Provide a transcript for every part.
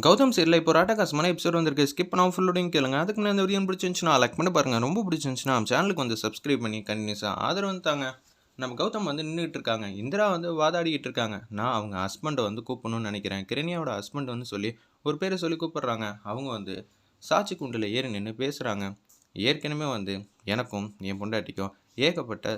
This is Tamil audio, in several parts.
கௌதம் சரியில்ல இப்போ ஒரு அட்டகாசமான எபிசோட் வந்திருக்கு. ஸ்கிப் பண்ணாம ஃபுல்லோடையும் கேளுங்க. அதுக்கு முன்னாடி இந்த வீடியோ பிடிச்சிருந்துச்சுன்னா லைக் பண்ணி பாருங்க. ரொம்ப பிடிச்சிருந்துச்சுன்னா நம்ம சேனலுக்கு வந்து சப்ஸ்கிரைப் பண்ணி கண்டினியூஸாக ஆதரவு தாங்க. நம்ம கௌதம் வந்து நின்றுட்டு இருக்காங்க. இந்திரா வந்து வாதாடிக்கிட்டு இருக்காங்க. நான் அவங்க ஹஸ்பண்டை வந்து கூப்பிடணும்னு நினைக்கிறேன். கிரண்யாவோட ஹஸ்பண்ட் வந்து சொல்லி ஒரு பேரை சொல்லி கூப்பிடுறாங்க. அவங்க வந்து சாட்சி குண்டில் ஏறி நின்று பேசுகிறாங்க. ஏற்கனவே வந்து எனக்கும் என் பொண்டாட்டிக்கும் ஏகப்பட்ட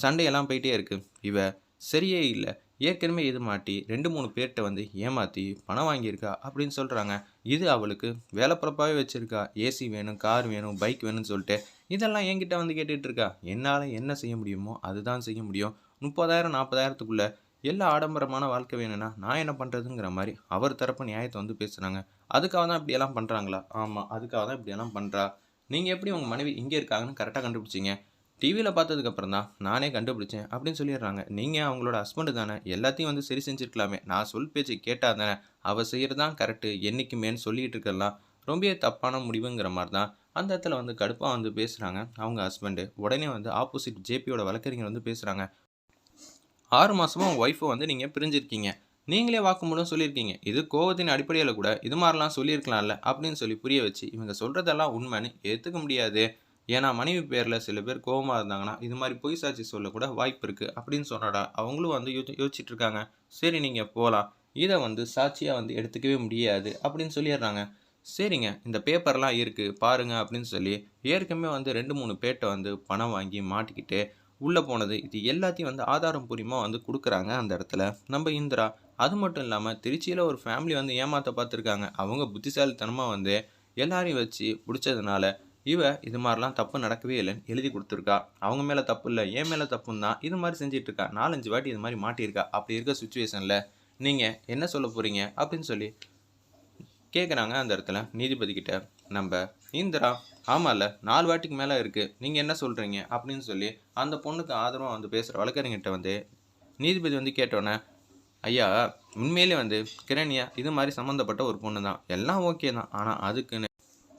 சண்டையெல்லாம் போயிட்டே இருக்கு. இவ சரியே இல்லை. ஏற்கனவே இது மாட்டி 2-3 பேர்கிட்ட வந்து ஏமாற்றி பணம் வாங்கியிருக்கா அப்படின்னு சொல்கிறாங்க. இது அவளுக்கு வேலைப்பரப்பாகவே வச்சுருக்கா. ஏசி வேணும், கார் வேணும், பைக் வேணும்னு சொல்லிட்டு இதெல்லாம் என்கிட்ட வந்து கேட்டுட்டு இருக்கா. என்னால் என்ன செய்ய முடியுமோ அதுதான் செய்ய முடியும். 30,000 40,000த்துக்குள்ளே எல்லா ஆடம்பரமான வாழ்க்கை வேணும்னா நான் என்ன பண்ணுறதுங்கிற மாதிரி அவர் தரப்பு நியாயத்தை வந்து பேசுகிறாங்க. அதுக்காக தான் இப்படியெல்லாம் பண்ணுறாங்களா? ஆமாம், அதுக்காக தான் இப்படியெல்லாம் பண்ணுறா. நீங்கள் எப்படி உங்கள் மனைவி இங்கே இருக்காங்கன்னு கரெக்டாக கண்டுபிடிச்சிங்க? டிவியில் பார்த்ததுக்கப்புறம் தான் நானே கண்டுபிடிச்சேன் அப்படின்னு சொல்லிடுறாங்க. நீங்கள் அவங்களோட ஹஸ்பண்டு தானே, எல்லாத்தையும் வந்து சரி செஞ்சுருக்கலாமே. நான் சொல் பேச்சு கேட்டால் தானே அவள் செய்கிறது தான் கரெக்டு என்றைக்குமேன்னு சொல்லிகிட்டு இருக்கலாம். ரொம்பவே தப்பான முடிவுங்கிற மாதிரி தான் அந்த இடத்துல வந்து கடுப்பாக வந்து பேசுகிறாங்க அவங்க ஹஸ்பண்டு. உடனே வந்து ஆப்போசிட் ஜேபியோட வழக்கறிஞர் வந்து பேசுகிறாங்க. 6 மாதமாக உங்கள் ஒய்ஃபை வந்து நீங்கள் பிரிஞ்சிருக்கீங்க. நீங்களே வாக்குமூலம் சொல்லியிருக்கீங்க. இது கோவத்தின் அடிப்படையில் கூட இது மாதிரிலாம் சொல்லியிருக்கலாம்ல அப்படின்னு சொல்லி புரிய வச்சு இவங்க சொல்கிறதெல்லாம் உண்மைன்னு ஏற்றுக்க முடியாது. ஏன்னா மனைவி பேரில் சில பேர் கோவமாக இருந்தாங்கன்னா இது மாதிரி பொய் சாட்சி சொல்லக்கூட வாய்ப்பு இருக்குது அப்படின்னு சொன்னடா அவங்களும் வந்து யோசிச்சுட்டு இருக்காங்க. சரி நீங்கள் போகலாம், இதை வந்து சாட்சியாக வந்து எடுத்துக்கவே முடியாது அப்படின்னு சொல்லிடுறாங்க. சரிங்க, இந்த பேப்பர்லாம் இருக்குது பாருங்க அப்படின்னு சொல்லி ஏற்கனவே வந்து 2-3 பேர்கிட்ட வந்து பணம் வாங்கி மாட்டிக்கிட்டு உள்ளே போனது இது எல்லாத்தையும் வந்து ஆதாரம் பூர்வமாக வந்து கொடுக்குறாங்க அந்த இடத்துல நம்ம இந்திரா. அது மட்டும் இல்லாமல் திருச்சியில் ஒரு ஃபேமிலி வந்து ஏமாற்ற பார்த்துருக்காங்க. அவங்க புத்திசாலித்தனமாக வந்து எல்லாரையும் வச்சு பிடிச்சதுனால இவ இது மாதிரிலாம் தப்பு நடக்கவே இல்லைன்னு எழுதி கொடுத்துருக்கா. அவங்க மேலே தப்பு இல்லை, என் மேலே தப்புன்னு தான் இது மாதிரி செஞ்சிட்டு இருக்கா. 4-5 வாட்டி இது மாதிரி மாட்டியிருக்கா. அப்படி இருக்க சுச்சுவேஷனில் நீங்கள் என்ன சொல்ல போகிறீங்க அப்படின்னு சொல்லி கேட்குறாங்க அந்த இடத்துல நீதிபதி கிட்ட நம்ம இந்திரா. ஆமாம்ல, 4 வாட்டிக்கு மேலே இருக்குது, நீங்கள் என்ன சொல்கிறீங்க அப்படின்னு சொல்லி அந்த பொண்ணுக்கு ஆதரவாக வந்து பேசுகிற வழக்கறிஞர்கிட்ட வந்து நீதிபதி வந்து கேட்டோன்னே, ஐயா உண்மையிலே வந்து கிரண்யா இது மாதிரி சம்மந்தப்பட்ட ஒரு பொண்ணு தான், எல்லாம் ஓகே தான். ஆனால் அதுக்குன்னு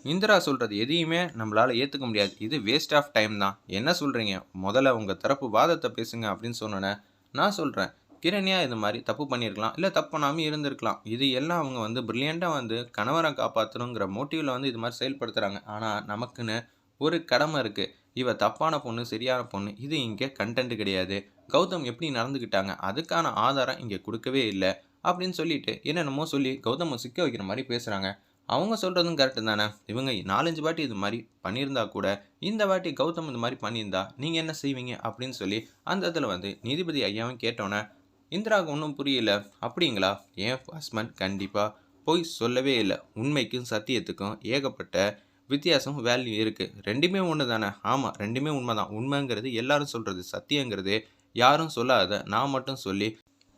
இந்திரா சொல்கிறது எதையுமே நம்மளால் ஏற்றுக்க முடியாது. இது வேஸ்ட் ஆஃப் டைம் தான். என்ன சொல்கிறீங்க, முதல்ல உங்கள் தரப்பு வாதத்தை பேசுங்க அப்படின்னு சொன்னோன்னே நான் சொல்கிறேன். கிரண்யா இது மாதிரி தப்பு பண்ணியிருக்கலாம், இல்லை தப்பு பண்ணாமல் இருந்திருக்கலாம். இது எல்லாம் அவங்க வந்து ப்ரில்லியண்ட்டாக வந்து கணவரை காப்பாற்றணுங்கிற மோட்டிவில் வந்து இது மாதிரி செயல்படுத்துகிறாங்க. ஆனால் நமக்குன்னு ஒரு கடமை இருக்குது. இவ தப்பான பொண்ணு சரியான பொண்ணு இது இங்கே கண்டென்ட் கிடையாது. கௌதம் எப்படி நடந்துக்கிட்டாங்க அதுக்கான ஆதாரம் இங்கே கொடுக்கவே இல்லை அப்படின்னு சொல்லிட்டு என்னென்னமோ சொல்லி கௌதமை சிக்க வைக்கிற மாதிரி பேசுகிறாங்க. அவங்க சொல்கிறதும் கரெக்டு தானே. இவங்க 4-5 வாட்டி இது மாதிரி பண்ணியிருந்தா கூட இந்த வாட்டி கௌதம் இந்த மாதிரி பண்ணியிருந்தா நீங்கள் என்ன செய்வீங்க அப்படின்னு சொல்லி அந்த இடத்துல வந்து நீதிபதி ஐயாவும் கேட்டோன்னே இந்திராவுக்கு ஒன்றும் புரியல. அப்படிங்களா, என் ஹஸ்பண்ட் கண்டிப்பாக பொய் சொல்லவே இல்லை. உண்மைக்கும் சத்தியத்துக்கும் ஏகப்பட்ட வித்தியாசம் வேல்யூ இருக்குது. ரெண்டுமே ஒன்று தானே. ஆமாம், ரெண்டுமே உண்மை தான். உண்மைங்கிறது எல்லாரும் சொல்கிறது, சத்தியங்கிறது யாரும் சொல்லாத நான் மட்டும் சொல்லி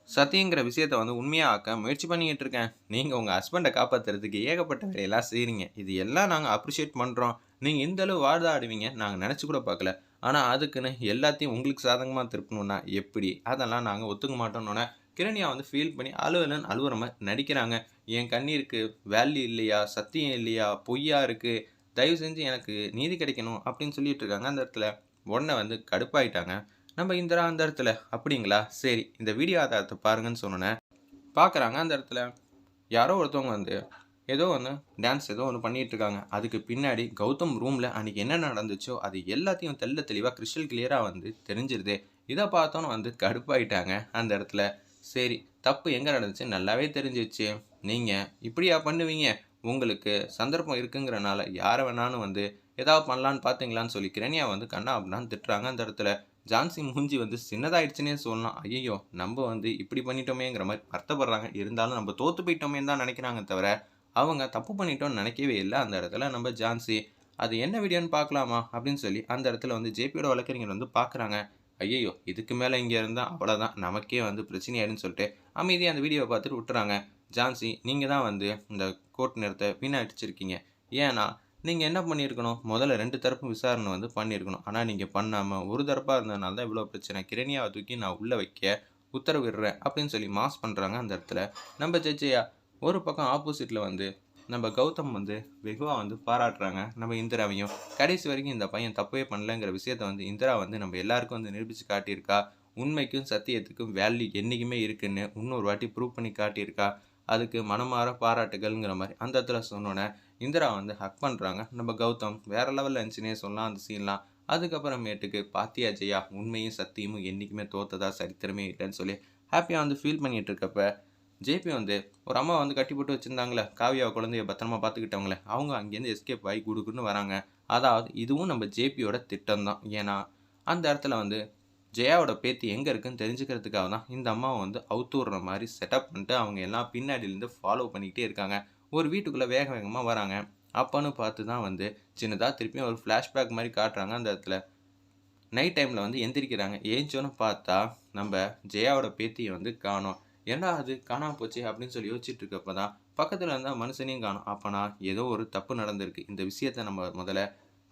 சத்தியங்கிற விஷயத்த வந்து உண்மையாக ஆக்க முயற்சி பண்ணிக்கிட்டு இருக்கேன். நீங்கள் உங்கள் ஹஸ்பண்டை காப்பாற்றுறதுக்கு ஏகப்பட்ட வேலையெல்லாம் செய்கிறீங்க. இது எல்லாம் நாங்கள் அப்ரிஷியேட் பண்ணுறோம். நீங்கள் இந்த அளவு வாதாடுவீங்க நாங்கள் நினச்சி கூட பார்க்கல. ஆனால் அதுக்குன்னு எல்லாத்தையும் உங்களுக்கு சாதகமாக திருப்பணுன்னா எப்படி? அதெல்லாம் நாங்கள் ஒத்துக்க மாட்டோன்னொன்னே கிரண்யா வந்து ஃபீல் பண்ணி அலுவலன் அழுவுற மாதிரி நடிக்கிறாங்க. என் கண்ணீருக்கு வேல்யூ இல்லையா, சத்தியம் இல்லையா, பொய்யா இருக்குது, தயவு செஞ்சு எனக்கு நீதி கிடைக்கணும் அப்படின்னு சொல்லிட்டு இருக்காங்க அந்த இடத்துல. உடனே வந்து கடுப்பாயிட்டாங்க நம்ம இந்திரா அந்த இடத்துல. அப்படிங்களா, சரி இந்த வீடியோ ஆதாரத்தை பாருங்கன்னு சொன்னோன்னே பார்க்குறாங்க. அந்த இடத்துல யாரோ ஒருத்தவங்க வந்து ஏதோ ஒன்று டான்ஸ் ஏதோ ஒன்று பண்ணிகிட்டு இருக்காங்க. அதுக்கு பின்னாடி கௌதம் ரூமில் அன்றைக்கி என்ன நடந்துச்சோ அது எல்லாத்தையும் தெள்ள தெளிவாக கிறிஸ்டல் கிளியராக வந்து தெரிஞ்சிருது. இதை பார்த்தோன்னு வந்து கடுப்பாயிட்டாங்க அந்த இடத்துல. சரி, தப்பு எங்கே நடந்துச்சு நல்லாவே தெரிஞ்சிச்சு. நீங்கள் இப்படியா பண்ணுவீங்க? உங்களுக்கு சந்தர்ப்பம் இருக்குங்கிறனால யாரை வேணாலும் வந்து ஏதாவது பண்ணலான்னு பார்த்தீங்களான்னு சொல்லி கிரண்யா வந்து கண்ணா அப்படின்னான்னு திட்டுறாங்க அந்த இடத்துல. ஜான்சி மூஞ்சி வந்து சின்னதாயிடுச்சுன்னே சொல்லலாம். ஐயோ நம்ம வந்து இப்படி பண்ணிட்டோமேங்கிற மாதிரி வருத்தப்படுறாங்க. இருந்தாலும் நம்ம தோற்று போயிட்டோமேன்னு தான் நினைக்கிறாங்க தவிர அவங்க தப்பு பண்ணிட்டோம்னு நினைக்கவே இல்லை அந்த இடத்துல நம்ம ஜான்சி. அது என்ன வீடியோன்னு பார்க்கலாமா அப்படின்னு சொல்லி அந்த இடத்துல வந்து ஜேபியோட வழக்கறிஞர் வந்து பார்க்குறாங்க. ஐயோ இதுக்கு மேலே இங்கே இருந்தால் அவ்வளோதான், நமக்கே வந்து பிரச்சனையாயிடுன்னு சொல்லிட்டு அமைதியாக அந்த வீடியோவை பார்த்துட்டு விட்டுறாங்க. ஜான்சி, நீங்கள் தான் வந்து இந்த கோர்ட் நேரத்தை வீணடிச்சிருக்கீங்க. ஏன்னா நீங்கள் என்ன பண்ணியிருக்கணும், முதல்ல 2 தரப்பும் விசாரணை வந்து பண்ணியிருக்கணும். ஆனால் நீங்கள் பண்ணாமல் ஒரு தரப்பாக இருந்ததுனால தான் இவ்வளோ பிரச்சனை. கிரண்யாவை தூக்கி நான் உள்ளே வைக்க உத்தரவிடுறேன் அப்படின்னு சொல்லி மாஸ் பண்ணுறாங்க அந்த இடத்துல நம்ம ஜட்ஜையா. ஒரு பக்கம் ஆப்போசிட்டில் வந்து நம்ம கௌதம் வந்து வெகுவாக வந்து பாராட்டுறாங்க நம்ம இந்திராவையும். கடைசி வரைக்கும் இந்த பையன் தப்பே பண்ணலங்கிற விஷயத்த வந்து இந்திரா வந்து நம்ம எல்லாருக்கும் வந்து நிரூபித்து காட்டியிருக்கா. உண்மைக்கும் சத்தியத்துக்கும் வேல்யூ என்றைக்குமே இருக்குன்னு இன்னொரு வாட்டி ப்ரூவ் பண்ணி காட்டியிருக்கா. அதுக்கு மனமார பாராட்டுகள்ங்கிற மாதிரி அந்த இடத்துல சொன்னோன்னே இந்திரா வந்து ஹக் பண்ணுறாங்க. நம்ம கௌதம் வேறு லெவலில் இருந்துச்சுன்னே சொல்லலாம் அந்த சீன்லாம். அதுக்கப்புறமேட்டுக்கு பாத்தியா ஜெயா, உண்மையும் சத்தியமும் என்றைக்குமே தோத்ததா சரித்திரமே இல்லைன்னு சொல்லி ஹாப்பியாக வந்து ஃபீல் பண்ணிகிட்டு இருக்கப்ப ஜேபி வந்து ஒரு அம்மா வந்து கட்டி போட்டு வச்சுருந்தாங்களே, காவியாவை குழந்தைய பத்திரமா பார்த்துக்கிட்டவங்களே, அவங்க அங்கேருந்து எஸ்கேப் ஆகி குடுக்குன்னு வராங்க. அதாவது இதுவும் நம்ம ஜேபியோட திட்டம் தான். ஏன்னா அந்த இடத்துல வந்து ஜெயாவோட பேத்தி எங்கே இருக்குன்னு தெரிஞ்சுக்கிறதுக்காக தான் இந்த அம்மாவை வந்து அவுத்துடுற மாதிரி செட்டப் பண்ணிட்டு அவங்க எல்லாம் பின்னாடியிலேருந்து ஃபாலோ பண்ணிக்கிட்டே இருக்காங்க. ஒரு வீட்டுக்குள்ளே வேக வேகமாக வராங்க. அப்போன்னு பார்த்து தான் வந்து சின்னதாக திருப்பியும் ஒரு ஃப்ளாஷ்பேக் மாதிரி காட்டுறாங்க. அந்த இடத்துல நைட் டைமில் வந்து எந்திரிக்கிறாங்க. ஏஞ்சோன்னு பார்த்தா நம்ம ஜெயாவோட பேத்தியை வந்து காணோம். ஏன்டா அது காணாமல் போச்சு அப்படின்னு சொல்லி யோசிச்சுட்டு இருக்கப்போ தான் பக்கத்தில் இருந்தால் மனுஷனையும் காணோம். அப்போனா ஏதோ ஒரு தப்பு நடந்திருக்கு. இந்த விஷயத்தை நம்ம முதல்ல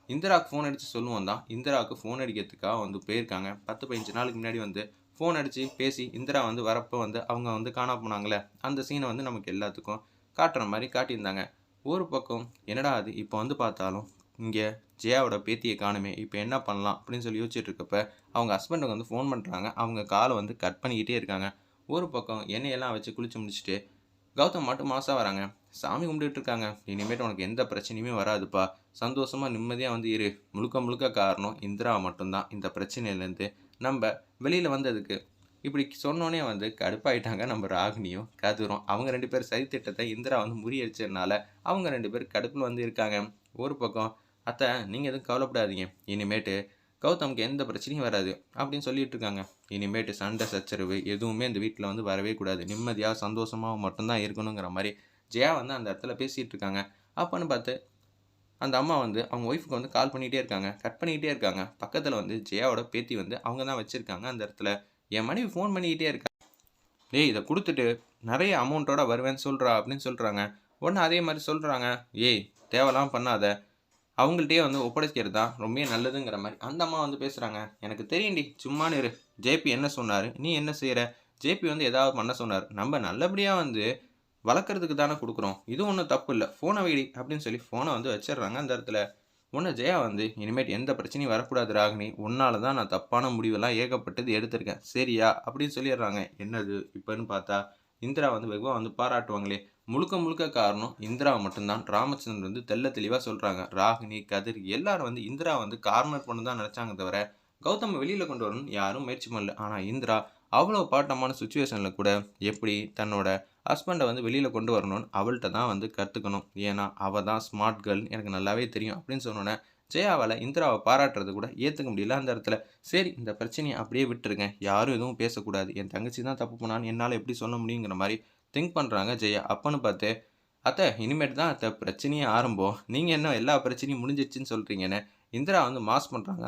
இந்திராவுக்கு ஃபோன் அடித்து சொல்லுவோம் தான். இந்திராவுக்கு ஃபோன் அடிக்கிறதுக்காக வந்து போயிருக்காங்க. 10-15 நாளுக்கு முன்னாடி வந்து ஃபோன் அடித்து பேசி இந்திரா வந்து வரப்போ வந்து அவங்க வந்து காணாம போனாங்களே, அந்த சீனை வந்து நமக்கு எல்லாத்துக்கும் காட்டுற மாதிரி காட்டியிருந்தாங்க. ஒரு பக்கம் என்னடா அது இப்போ வந்து பார்த்தாலும் இங்கே ஜெயாவோட பேத்தியை காணுமே, இப்போ என்ன பண்ணலாம் அப்படின்னு சொல்லி யோசிச்சுட்டு இருக்கப்ப அவங்க ஹஸ்பண்டுக்கு வந்து ஃபோன் பண்ணுறாங்க. அவங்க காலை வந்து கட் பண்ணிக்கிட்டே இருக்காங்க. ஒரு பக்கம் எண்ணெயெல்லாம் வச்சு குளிச்சு முடிச்சுட்டு கௌதம் மட்டும் மாசா வராங்க. சாமி கும்பிட்டுட்டு இருக்காங்க. இனிமேட்டு உனக்கு எந்த பிரச்சனையுமே வராதுப்பா, சந்தோஷமாக நிம்மதியாக வந்து இரு. முழுக்க முழுக்க காரணம் இந்திரா மட்டும்தான் இந்த பிரச்சனையிலேருந்து நம்ம வெளியில் வந்ததுக்கு. இப்படி சொன்னோன்னே வந்து கடுப்பாயிட்டாங்க நம்ம ராகினியும் கதிரும். அவங்க 2 பேர் சதித்திட்டத்தை இந்திரா வந்து முறியடிச்சதுனால அவங்க 2 பேர் கடுப்பில் வந்து இருக்காங்க. ஒரு பக்கம் அத்தை நீங்கள் எதுவும் கவலைப்படாதீங்க, இனிமேட்டு கௌதமுக்கு எந்த பிரச்சனையும் வராது அப்படின்னு சொல்லிட்டு இருக்காங்க. இனிமேட்டு சண்டை சச்சரவு எதுவுமே இந்த வீட்டில் வந்து வரவே கூடாது, நிம்மதியாக சந்தோஷமாக மட்டும்தான் இருக்கணுங்கிற மாதிரி ஜெயா வந்து அந்த இடத்துல பேசிகிட்டு இருக்காங்க. அப்போன்னு பார்த்து அந்த அம்மா வந்து அவங்க ஒய்ஃபுக்கு வந்து கால் பண்ணிகிட்டே இருக்காங்க, கட் பண்ணிக்கிட்டே இருக்காங்க. பக்கத்தில் வந்து ஜெயாவோட பேத்தி வந்து அவங்க தான் வச்சுருக்காங்க. அந்த இடத்துல என் மனைவி ஃபோன் பண்ணிக்கிட்டே இருக்கா, டேய் இதை கொடுத்துட்டு நிறைய அமௌண்ட்டோட வருவேன்னு சொல்கிறா அப்படின்னு சொல்கிறாங்க. உடனே அதே மாதிரி சொல்கிறாங்க, ஏய் தேவைலாம் பண்ணாத, அவங்கள்ட்டயே வந்து ஒப்படைக்கிறது தான் ரொம்ப நல்லதுங்கிற மாதிரி அந்த அம்மா வந்து பேசுகிறாங்க. எனக்கு தெரியும்டி, சும்மானு இரு. ஜேபி என்ன சொன்னார், நீ என்ன செய்கிற? ஜேபி வந்து ஏதாவது பண்ண சொன்னார், நம்ம நல்லபடியாக வந்து வளர்க்குறதுக்கு தானே கொடுக்குறோம், இது ஒன்றும் தப்பு இல்லை, ஃபோனை வைடி அப்படின்னு சொல்லி ஃபோனை வந்து வச்சிடுறாங்க. அந்த இடத்துல உன்னை ஜெயா வந்து இனிமேட் எந்த பிரச்சனையும் வரக்கூடாது ராகினி, உன்னால தான் நான் தப்பான முடிவெல்லாம் ஏகப்பட்டது எடுத்திருக்கேன் சரியா அப்படின்னு சொல்லிடுறாங்க. என்னது இப்போன்னு பார்த்தா இந்திரா வந்து வெகுவாக வந்து பாராட்டுவாங்களே, முழுக்க முழுக்க காரணம் இந்திரா மட்டும்தான். ராமச்சந்திரன் வந்து தெள்ள தெளிவாக சொல்கிறாங்க. ராகினி கதிர் எல்லாரும் வந்து இந்திரா வந்து கார்னர் பண்ண தான் நினச்சாங்க தவிர கௌதம் வெளியில் கொண்டு வரணும்னு யாரும் முயற்சி பண்ணல. ஆனால் இந்திரா அவ்வளோ பாட்டமான சுச்சுவேஷனில் கூட எப்படி தன்னோட ஹஸ்பண்டை வந்து வெளியில் கொண்டு வரணும்னு அவள்கிட்ட தான் வந்து கற்றுக்கணும். ஏன்னா அவள் தான் ஸ்மார்ட் கேர்ள், எனக்கு நல்லாவே தெரியும் அப்படின்னு சொன்னோன்னே ஜெயாவால் இந்திராவை பாராட்டுறது கூட ஏற்றுக்க முடியல. அந்த இடத்துல சரி இந்த பிரச்சனையை அப்படியே விட்டுருங்க, யாரும் எதுவும் பேசக்கூடாது, என் தங்கச்சி தான் தப்பு பண்ணான்னு என்னால் எப்படி சொல்ல முடியுங்கிற மாதிரி திங்க் பண்ணுறாங்க ஜெயா. அப்போன்னு பார்த்து அத்தை இனிமேட்டு தான் அத்தை பிரச்சனையே ஆரம்பம், நீங்கள் என்ன எல்லா பிரச்சனையும் முடிஞ்சிடுச்சின்னு சொல்கிறீங்கன்னு இந்திரா வந்து மாஸ் பண்ணுறாங்க.